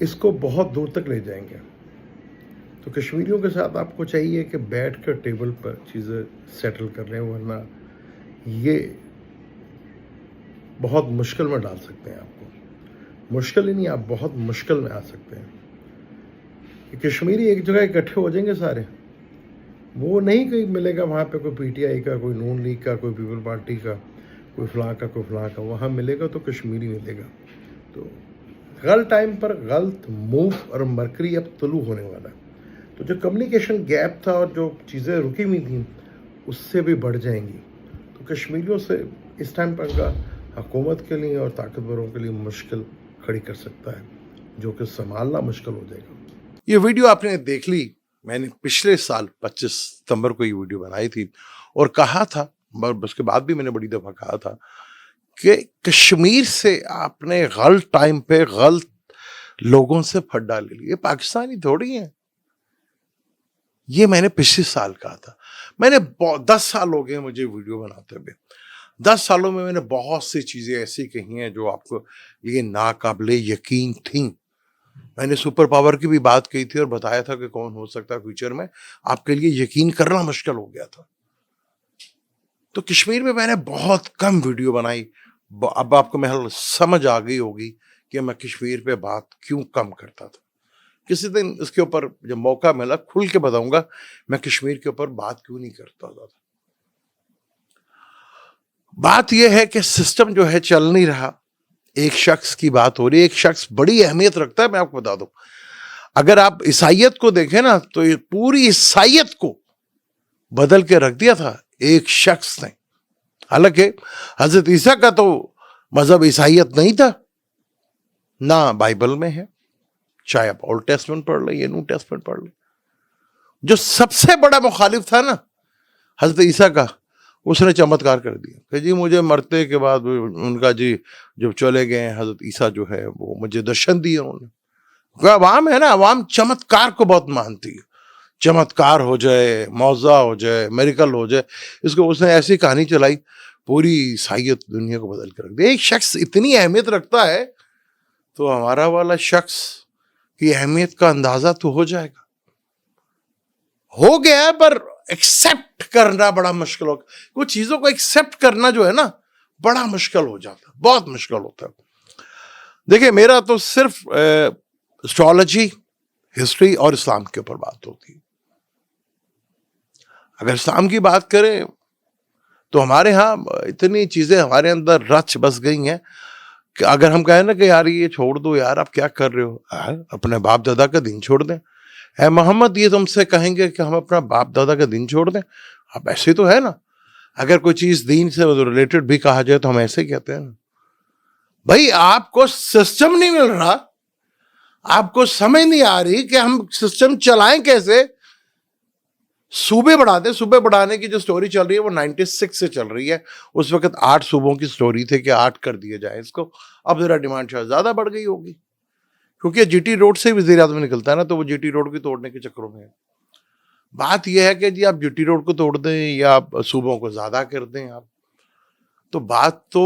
اس کو بہت دور تک لے جائیں گے. تو کشمیریوں کے ساتھ آپ کو چاہیے کہ بیٹھ کر ٹیبل پر چیزیں سیٹل کر لیں, ورنہ یہ بہت مشکل میں ڈال سکتے ہیں آپ کو. مشکل ہی نہیں, آپ بہت مشکل میں آ سکتے ہیں. کہ کشمیری ایک جگہ اکٹھے ہو جائیں گے سارے, وہ نہیں کہیں ملے گا وہاں پہ کوئی پی ٹی آئی کا, کوئی نون لیگ کا, کوئی پیپل پارٹی کا, کوئی فلاں کا, کوئی فلاں کا. وہاں ملے گا تو کشمیری ملے گا. تو غلط ٹائم پر غلط موو اور مرکری اب طلوع ہونے والا ہے. تو جو کمیونیکیشن گیپ تھا اور جو چیزیں رکی ہوئی تھیں اس سے بھی بڑھ جائیں گی. تو کشمیریوں سے اس ٹائم پر کا حکومت کے لیے اور طاقتوروں کے لیے مشکل کھڑی کر سکتا ہے, جو کہ سنبھالنا مشکل ہو جائے گا. یہ ویڈیو آپ نے دیکھ لی, میں نے پچھلے سال 25 ستمبر کو یہ ویڈیو بنائی تھی اور کہا تھا, اس کے بعد بھی میں نے بڑی دفعہ کہا تھا کہ کشمیر سے آپ نے غلط ٹائم پہ غلط لوگوں سے پھڈا لے لی. یہ پاکستانی تھوڑی ہیں. یہ میں نے پچھلے سال کہا تھا. میں نے 10 سال ہو گئے مجھے ویڈیو بناتے ہوئے. 10 سالوں میں نے بہت سی چیزیں ایسی کہی ہیں جو آپ کو یہ ناقابل یقین تھیں. میں نے سپر پاور کی بھی بات کہی تھی اور بتایا تھا کہ کون ہو سکتا ہے فیوچر میں, آپ کے لیے یقین کرنا مشکل ہو گیا تھا. تو کشمیر میں نے بہت کم ویڈیو بنائی. اب آپ کو محل سمجھ آ گئی ہوگی کہ میں کشمیر پہ بات کیوں کم کرتا تھا. کسی دن اس کے اوپر جب موقع ملا کھل کے بتاؤں گا میں کشمیر کے اوپر بات کیوں نہیں کرتا تھا. بات یہ ہے کہ سسٹم جو ہے چل نہیں رہا. ایک شخص کی بات ہو رہی ہے, ایک شخص بڑی اہمیت رکھتا ہے. میں آپ کو بتا دوں, اگر آپ عیسائیت کو دیکھیں نا تو یہ پوری عیسائیت کو بدل کے رکھ دیا تھا ایک شخص نے. حالانکہ حضرت عیسیٰ کا تو مذہب عیسائیت نہیں تھا, نہ بائبل میں ہے, چاہے آپ اولڈ ٹیسٹمنٹ پڑھ لیں یا نیو ٹیسٹمنٹ پڑھ لیں. جو سب سے بڑا مخالف تھا نا حضرت عیسیٰ کا, اس نے چمتکار کر دیا کہ جی مجھے مرتے کے بعد ان کا جی جب چلے گئے حضرت عیسیٰ جو ہے وہ مجھے درشن دیے انہوں نے. عوام ہے نا, عوام چمتکار کو بہت مانتی ہے. چمتکار ہو جائے, معجزہ ہو جائے, میریکل ہو جائے, اس نے ایسی کہانی چلائی پوری عیسائیت دنیا کو بدل کر رکھ دیا. ایک شخص اتنی اہمیت رکھتا ہے تو ہمارا والا شخص کی اہمیت کا اندازہ تو ہو جائے گا. ہو گیا ہے پر ایکسپٹ کرنا بڑا مشکل ہوگا. کچھ چیزوں کو ایکسپٹ کرنا جو ہے نا بڑا مشکل ہو جاتا ہے, بہت مشکل ہوتا ہے. دیکھیں میرا تو صرف اسٹرالوجی, ہسٹری اور اسلام کے اوپر بات ہوتی ہے. اگر اسلام کی بات کریں تو ہمارے ہاں اتنی چیزیں ہمارے اندر رچ بس گئی ہیں کہ اگر ہم کہیں نا کہ یار یہ چھوڑ دو یار, آپ کیا کر رہے ہو, اپنے باپ دادا کا دین چھوڑ دیں. اے محمد یہ تم سے کہیں گے کہ ہم اپنا باپ دادا کا دین چھوڑ دیں؟ اب ایسے تو ہے نا. اگر کوئی چیز دین سے ریلیٹڈ بھی کہا جائے تو ہم ایسے کہتے ہیں نا. بھائی آپ کو سسٹم نہیں مل رہا, آپ کو سمجھ نہیں آ رہی کہ ہم سسٹم چلائیں کیسے. صوبے بڑھا دیں. صوبے بڑھانے کی جو سٹوری چل رہی ہے وہ 96 سے چل رہی ہے. اس وقت 8 صوبوں کی سٹوری تھے کہ 8 کر دیے جائیں اس کو. اب ذرا ڈیمانڈ شاید زیادہ بڑھ گئی ہوگی کیونکہ جی ٹی روڈ سے وزیر اعظم نکلتا ہے نا, تو وہ جی ٹی روڈ کی توڑنے کے چکروں میں ہے. بات یہ ہے کہ جی آپ جی ٹی روڈ کو توڑ دیں یا آپ صوبوں کو زیادہ کر دیں. آپ تو بات تو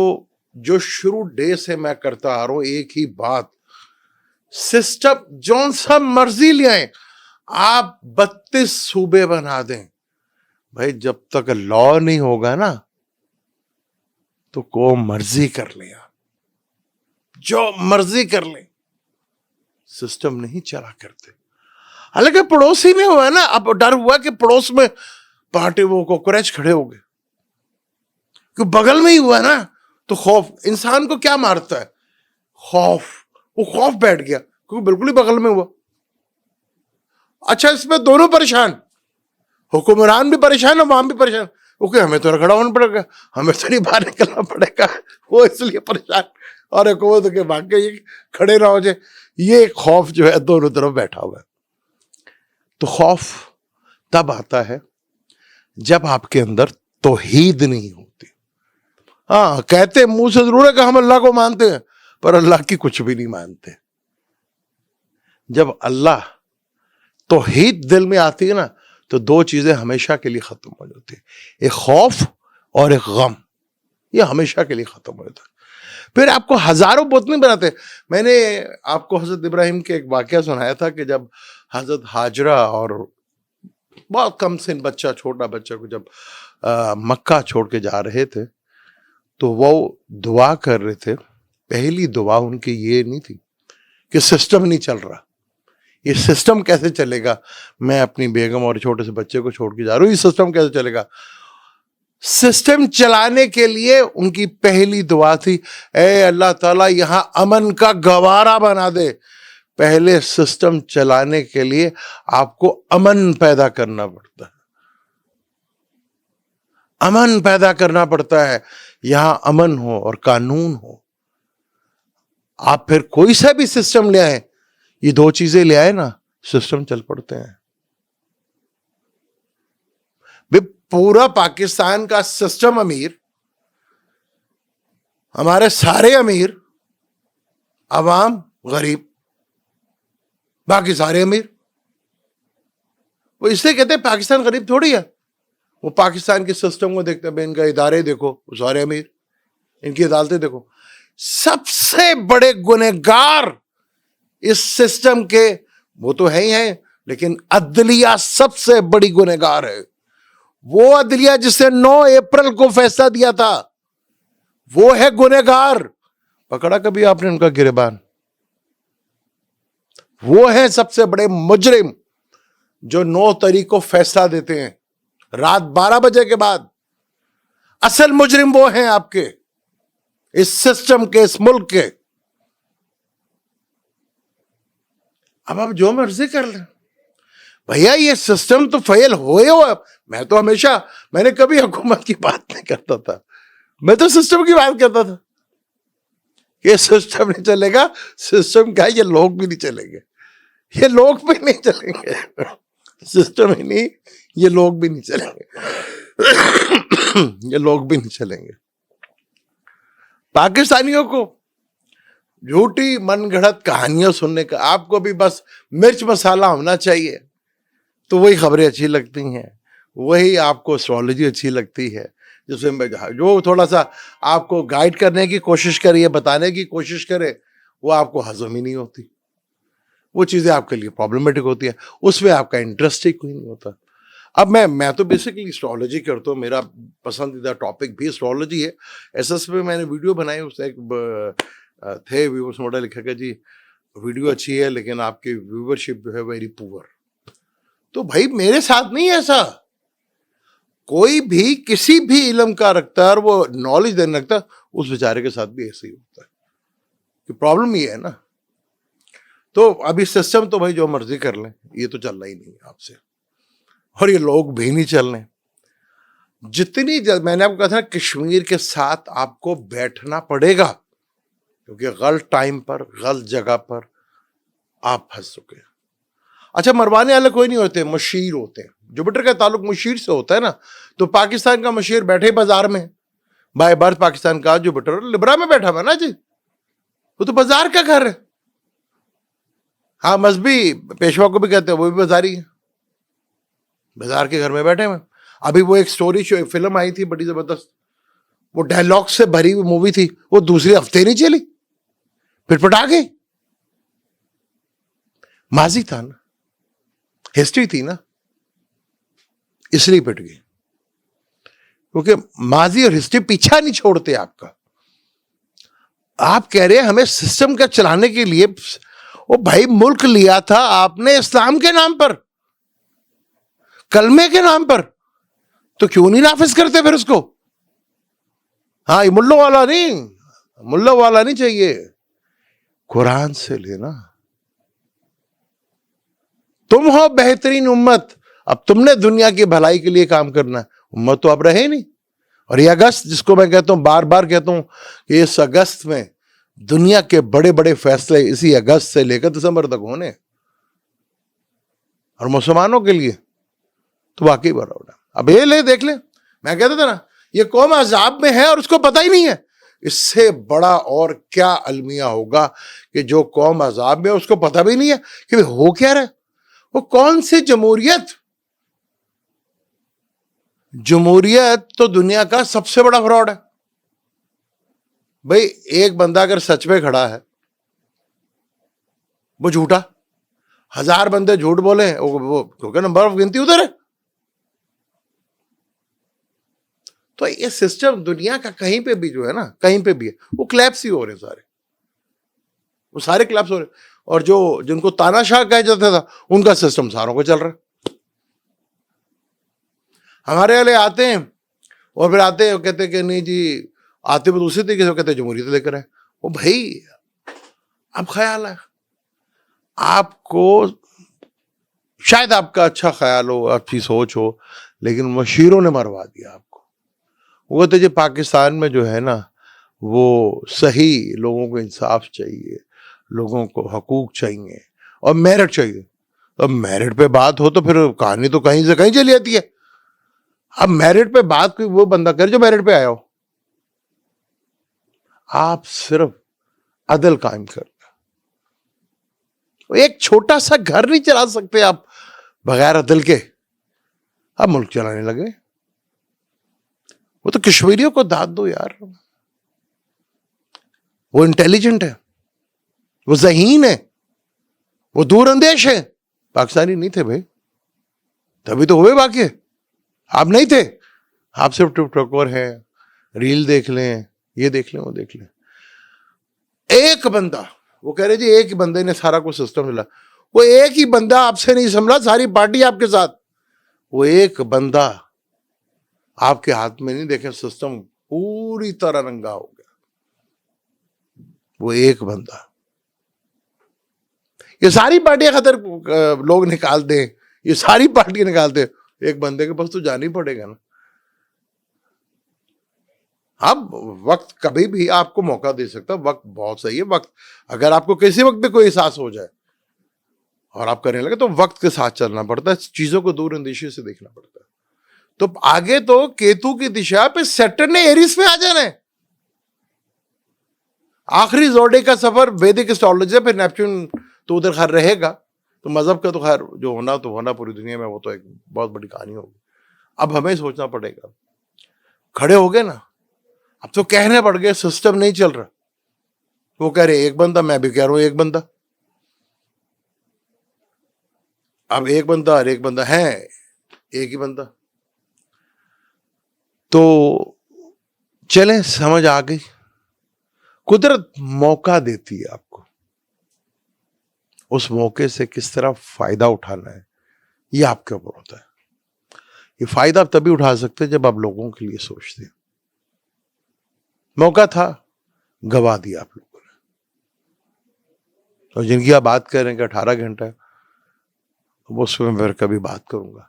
جو شروع ڈے سے میں کرتا آ رہا ہوں ایک ہی بات, سسٹم جون سا مرضی لے آئیں, آپ 32 صوبے بنا دیں, بھائی جب تک لا نہیں ہوگا نا تو کو مرضی کر لیں, آپ جو مرضی کر لیں, سسٹم نہیں چلا کرتے. حالانکہ پڑوسی میں ہوا ہے نا, اب ڈر ہوا کہ پڑوس میں پارٹی وہ کوکریچ کھڑے ہو گئے, کہ بغل میں ہی ہوا ہے نا. تو خوف انسان کو کیا مارتا ہے؟ خوف. وہ خوف بیٹھ گیا کیونکہ بالکل ہی بغل میں ہوا. اچھا اس میں دونوں پریشان, حکمران بھی پریشان, عوام بھی پریشان. اوکے ہمیں تو کھڑا ہونا پڑے گا, ہمیں تو نہیں باہر نکلنا پڑے گا, وہ اس لیے پریشان. اور حکومت کے باقی کھڑے نہ ہو جائے. یہ خوف جو ہے دونوں طرف بیٹھا ہوا ہے. تو خوف تب آتا ہے جب آپ کے اندر توحید نہیں ہوتی. ہاں کہتے منہ سے ضرور ہے کہ ہم اللہ کو مانتے ہیں, پر اللہ کی کچھ بھی نہیں مانتے. جب اللہ توحید دل میں آتی ہے نا تو 2 چیزیں ہمیشہ کے لیے ختم ہو جاتی ہیں, ایک خوف اور ایک غم. یہ ہمیشہ کے لیے ختم ہو جاتا ہے. پھر آپ کو ہزاروں بت نہیں بناتے. میں نے آپ کو حضرت ابراہیم کے ایک واقعہ سنایا تھا کہ جب حضرت ہاجرہ اور بہت کم سن بچہ، چھوٹا بچہ کو جب مکہ چھوڑ کے جا رہے تھے تو وہ دعا کر رہے تھے. پہلی دعا ان کی یہ نہیں تھی کہ سسٹم نہیں چل رہا، یہ سسٹم کیسے چلے گا، میں اپنی بیگم اور چھوٹے سے بچے کو چھوڑ کے جا رہا ہوں، یہ سسٹم کیسے چلے گا. سسٹم چلانے کے لیے ان کی پہلی دعا تھی، اے اللہ تعالیٰ یہاں امن کا گوارا بنا دے. پہلے سسٹم چلانے کے لیے آپ کو امن پیدا کرنا پڑتا ہے، امن پیدا کرنا پڑتا ہے. یہاں امن ہو اور قانون ہو. آپ پھر کوئی سا بھی سسٹم لے آئے، یہ دو چیزیں لے آئے نا، سسٹم چل پڑتے ہیں. پورا پاکستان کا سسٹم امیر، ہمارے سارے امیر، عوام غریب، باقی سارے امیر. وہ اس لیے کہتے ہیں پاکستان غریب تھوڑی ہے. وہ پاکستان کے سسٹم کو دیکھتے ہیں، ان کا ادارے دیکھو وہ سارے امیر، ان کی عدالتیں دیکھو. سب سے بڑے گنہگار اس سسٹم کے وہ تو ہے ہی ہیں، لیکن عدلیہ سب سے بڑی گنہگار ہے. وہ عدلیہ جس نے 9 اپریل کو فیصلہ دیا تھا وہ ہے گنہگار. پکڑا کبھی آپ نے ان کا گریبان؟ وہ ہے سب سے بڑے مجرم جو 9 تاریخ کو فیصلہ دیتے ہیں رات 12 بجے کے بعد. اصل مجرم وہ ہیں آپ کے اس سسٹم کے، اس ملک کے. اب آپ جو مرضی کر لیں بھیا، یہ سسٹم تو فیل ہوئے ہو. میں تو ہمیشہ، میں نے کبھی حکومت کی بات نہیں کرتا تھا، میں تو سسٹم کی بات کرتا تھا. یہ سسٹم نہیں چلے گا. سسٹم کیا، یہ لوگ بھی نہیں چلیں گے، یہ لوگ بھی نہیں چلیں گے. سسٹم ہی نہیں، یہ لوگ بھی نہیں چلیں گے. یہ لوگ بھی نہیں چلیں گے. پاکستانیوں کو جھوٹی من گھڑت کہانیاں سننے کا، آپ کو بھی بس مرچ مسالہ ہونا چاہیے تو وہی خبریں اچھی لگتی ہیں، وہی آپ کو اسٹرالوجی اچھی لگتی ہے، جس میں جو تھوڑا سا آپ کو گائیڈ کرنے کی کوشش کریے، بتانے کی کوشش کرے، وہ آپ کو ہضم ہی نہیں ہوتی. وہ چیزیں آپ کے لیے پرابلمٹک ہوتی ہیں، اس میں آپ کا انٹرسٹ ہی کوئی نہیں ہوتا. اب میں تو بیسیکلی اسٹرالوجی کرتا ہوں، میرا پسندیدہ ٹاپک بھی اسٹرالوجی ہے. ایس ایس پہ میں نے ویڈیو بنائی، اس ایک تھے ویورس موڈل لکھا کہ جی ویڈیو اچھی ہے لیکن آپ کی ویورشپ جو ہے ویری پور. تو بھائی میرے ساتھ نہیں ایسا، کوئی بھی کسی بھی علم کا رکھتا ہے اور وہ نالج دینے رکھتا ہے، اس بیچارے کے ساتھ بھی ایسے ہی ہوتا ہے. کہ پرابلم یہ ہے نا. تو ابھی سسٹم تو بھائی جو مرضی کر لیں، یہ تو چل رہا ہی نہیں آپ سے، اور یہ لوگ بھی نہیں چل رہے. جتنی میں نے آپ کو کہا تھا کشمیر کے ساتھ آپ کو بیٹھنا پڑے گا، کیونکہ غلط ٹائم پر غلط جگہ پر آپ پھنس چکے ہیں. اچھا، مروانے والے کوئی نہیں ہوتے، مشیر ہوتے ہیں. جوپیٹر کا تعلق مشیر سے ہوتا ہے نا، تو پاکستان کا مشیر بیٹھے بازار میں، بائی برتھ پاکستان کا جوپیٹر لبرا میں بیٹھا ہوا نا جی، وہ تو بازار کا گھر ہے. ہاں، مذہبی پیشوا کو بھی کہتے ہیں، وہ بھی بازاری ہے، بازار کے گھر میں بیٹھے ہوئے. ابھی وہ ایک سٹوری شو، ایک فلم آئی تھی بڑی زبردست، وہ ڈائلاگ سے بھری ہوئی مووی تھی، وہ دوسرے ہفتے نہیں چلی، پھر پٹا گئی. ماضی تھا نا، ہسٹری تھی نا، اس لیے پٹ گئی. کیونکہ ماضی اور ہسٹری پیچھا نہیں چھوڑتے آپ کا. آپ کہہ رہے ہیں ہمیں سسٹم کا چلانے کے لیے، وہ بھائی ملک لیا تھا آپ نے اسلام کے نام پر، کلمے کے نام پر، تو کیوں نہیں نافذ کرتے پھر اس کو؟ ہاں، یہ ملوں والا نہیں، ملہ والا نہیں چاہیے، قرآن سے لینا. تم ہو بہترین امت، اب تم نے دنیا کی بھلائی کے لیے کام کرنا ہے. امت تو اب رہے نہیں. اور یہ اگست، جس کو میں کہتا ہوں، بار بار کہتا ہوں کہ اس اگست میں دنیا کے بڑے بڑے فیصلے اسی اگست سے لے کر دسمبر تک ہونے، اور مسلمانوں کے لیے تو واقعی بڑا ہونا. اب یہ دیکھ لیں، میں کہتا تھا نا یہ قوم عذاب میں ہے اور اس کو پتہ ہی نہیں ہے. اس سے بڑا اور کیا المیہ ہوگا کہ جو قوم عذاب میں اس کو پتہ بھی نہیں ہے کہ ہو کیا رہا ہے. وہ کون سی جمہوریت؟ جمہوریت تو دنیا کا سب سے بڑا فراڈ ہے. بھائی ایک بندہ اگر سچ پہ کھڑا ہے وہ جھوٹا, 1000 بندے جھوٹ بولے وہ کیونکہ نمبر آف گنتی ادھر ہے. تو یہ سسٹم دنیا کا کہیں پہ بھی جو ہے نا, کہیں پہ بھی ہے, وہ کلیپس ہی ہو رہے سارے, وہ سارے کلیپس ہو رہے. اور جو جن کو تانا شاہ کہا جاتا تھا ان کا سسٹم ساروں کو چل رہا ہے. ہمارے والے آتے ہیں اور پھر آتے ہیں کہتے کہ نہیں جی, آتے بھی دوسری طریقے سے کہتے جمہوریت لے کر ہے. وہ بھائی اب خیال ہے آپ کو, شاید آپ کا اچھا خیال ہو, اچھی سوچ ہو, لیکن مشیروں نے مروا دیا آپ کو. وہ کہتے جی پاکستان میں جو ہے نا وہ صحیح لوگوں کو انصاف چاہیے, لوگوں کو حقوق چاہیے اور میرٹ چاہیے. اب میرٹ پہ بات ہو تو پھر کہانی تو کہیں سے کہیں چلی جاتی ہے. اب میرٹ پہ بات کوئی وہ بندہ کر جو میرٹ پہ آیا ہو. آپ صرف عدل قائم کر, ایک چھوٹا سا گھر نہیں چلا سکتے آپ بغیر عدل کے. آپ ملک چلانے لگے. وہ تو کشمیریوں کو داد دو یار, وہ انٹیلیجنٹ ہے, وہ ذہین ہے, وہ دور اندیش ہے. پاکستانی نہیں تھے بھائی, تبھی تو ہوئے واقع. آپ نہیں تھے, آپ صرف ٹک ٹاکر ہیں, ریل دیکھ لیں, یہ دیکھ لیں, وہ دیکھ لیں. ایک بندہ, وہ کہہ رہے جی ایک ہی بندے نے سارا کچھ سسٹم ملا. وہ ایک ہی بندہ آپ سے نہیں سنبھلا, ساری پارٹی آپ کے ساتھ. وہ ایک بندہ آپ کے ہاتھ میں نہیں, دیکھیں سسٹم پوری طرح رنگا ہو گیا. وہ ایک بندہ, یہ ساری پارٹیاں خطر لوگ نکال دیں, یہ ساری پارٹیاں نکال دیں, ایک بندے کے پاس تو جانا ہی پڑے گا نا. اب وقت کبھی بھی آپ کو موقع دے سکتا, وقت بہت صحیح ہے. وقت اگر آپ کو کسی وقت بھی کوئی احساس ہو جائے اور آپ کرنے لگے تو وقت کے ساتھ چلنا پڑتا ہے, چیزوں کو دور اندیشی سے دیکھنا پڑتا ہے. تو آگے تو کیتو کی دشا پہ سیٹرن نے ایریس میں آ جانا ہے. آخری زوڈے کا سفر ویدک اسٹرالوجی, پھر نیپچون تو ادھر خیر رہے گا. تو مذہب کا تو خیر جو ہونا تو ہونا پوری دنیا میں, وہ تو ایک بہت بڑی کہانی ہوگی. اب ہمیں سوچنا پڑے گا, کھڑے ہو گئے نا, اب تو کہنے پڑ گئے سسٹم نہیں چل رہا. وہ کہہ رہے ایک بندہ, میں بھی کہہ رہا ہوں ایک بندہ. اب ایک بندہ اور ایک بندہ ہے, ایک ہی بندہ. تو چلیں سمجھ آ گئی. قدرت موقع دیتی ہے آپ کو, اس موقع سے کس طرح فائدہ اٹھانا ہے یہ آپ کے اوپر ہوتا ہے. یہ فائدہ آپ تبھی اٹھا سکتے جب آپ لوگوں کے لیے سوچتے ہیں. موقع تھا, گوا دیا آپ لوگوں نے. اور جن کی آپ بات کر رہے ہیں کہ 18 گھنٹہ, وہ اس میں پھر کبھی بات کروں گا.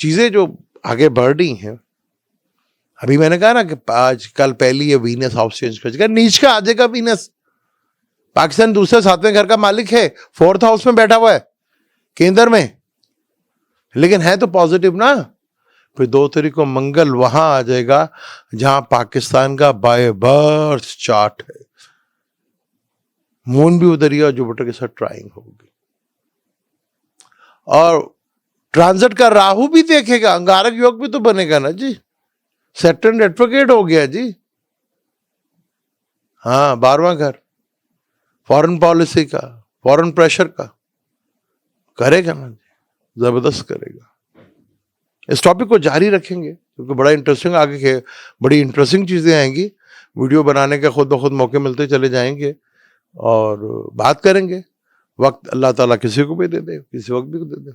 چیزیں جو آگے بڑھ رہی ہیں, ابھی میں نے کہا نا کہ آج کل پہلی یہ وینس ہاؤس چینج کر جائے گا, نیچ کا آ جائے گا وینس. پاکستان دوسرے 7ویں گھر کا مالک ہے, 4تھ ہاؤس میں بیٹھا ہوا ہے کیندر میں, لیکن ہے تو پازیٹیو نا. پھر 2 تاریخ کو منگل وہاں آ جائے گا جہاں پاکستان کا بائی برتھ چارٹ ہے. مون بھی ادھر ہی اور جوپیٹر کے ساتھ ٹرائنگ ہوگی. اور ٹرانزٹ کا راہو بھی دیکھے گا, انگارک یوگ بھی تو بنے گا نا جی. سیٹرن ایڈوکیٹ ہو گیا جی. ہاں 12واں گھر فورن پالیسی کا, فورن پریشر کا کرے گا نا جی, زبردست کرے گا. اس ٹاپک کو جاری رکھیں گے کیونکہ بڑا انٹرسٹنگ, آگے بڑی انٹرسٹنگ چیزیں آئیں گی. ویڈیو بنانے کے خود بخود موقع ملتے چلے جائیں گے اور بات کریں گے. وقت اللہ تعالیٰ کسی کو بھی دے دے, کسی وقت بھی دے دے.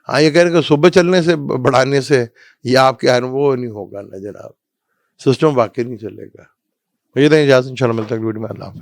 ہاں یہ کہہ رہے کہ صبح چلنے سے بڑھانے سے یہ آپ کے وہ نہیں ہوگا نا جناب, سسٹم واقعی نہیں چلے گا. یہ تو اجازت, ان شاء اللہ ملتا ہے ویڈیو میں. اللہ حافظ.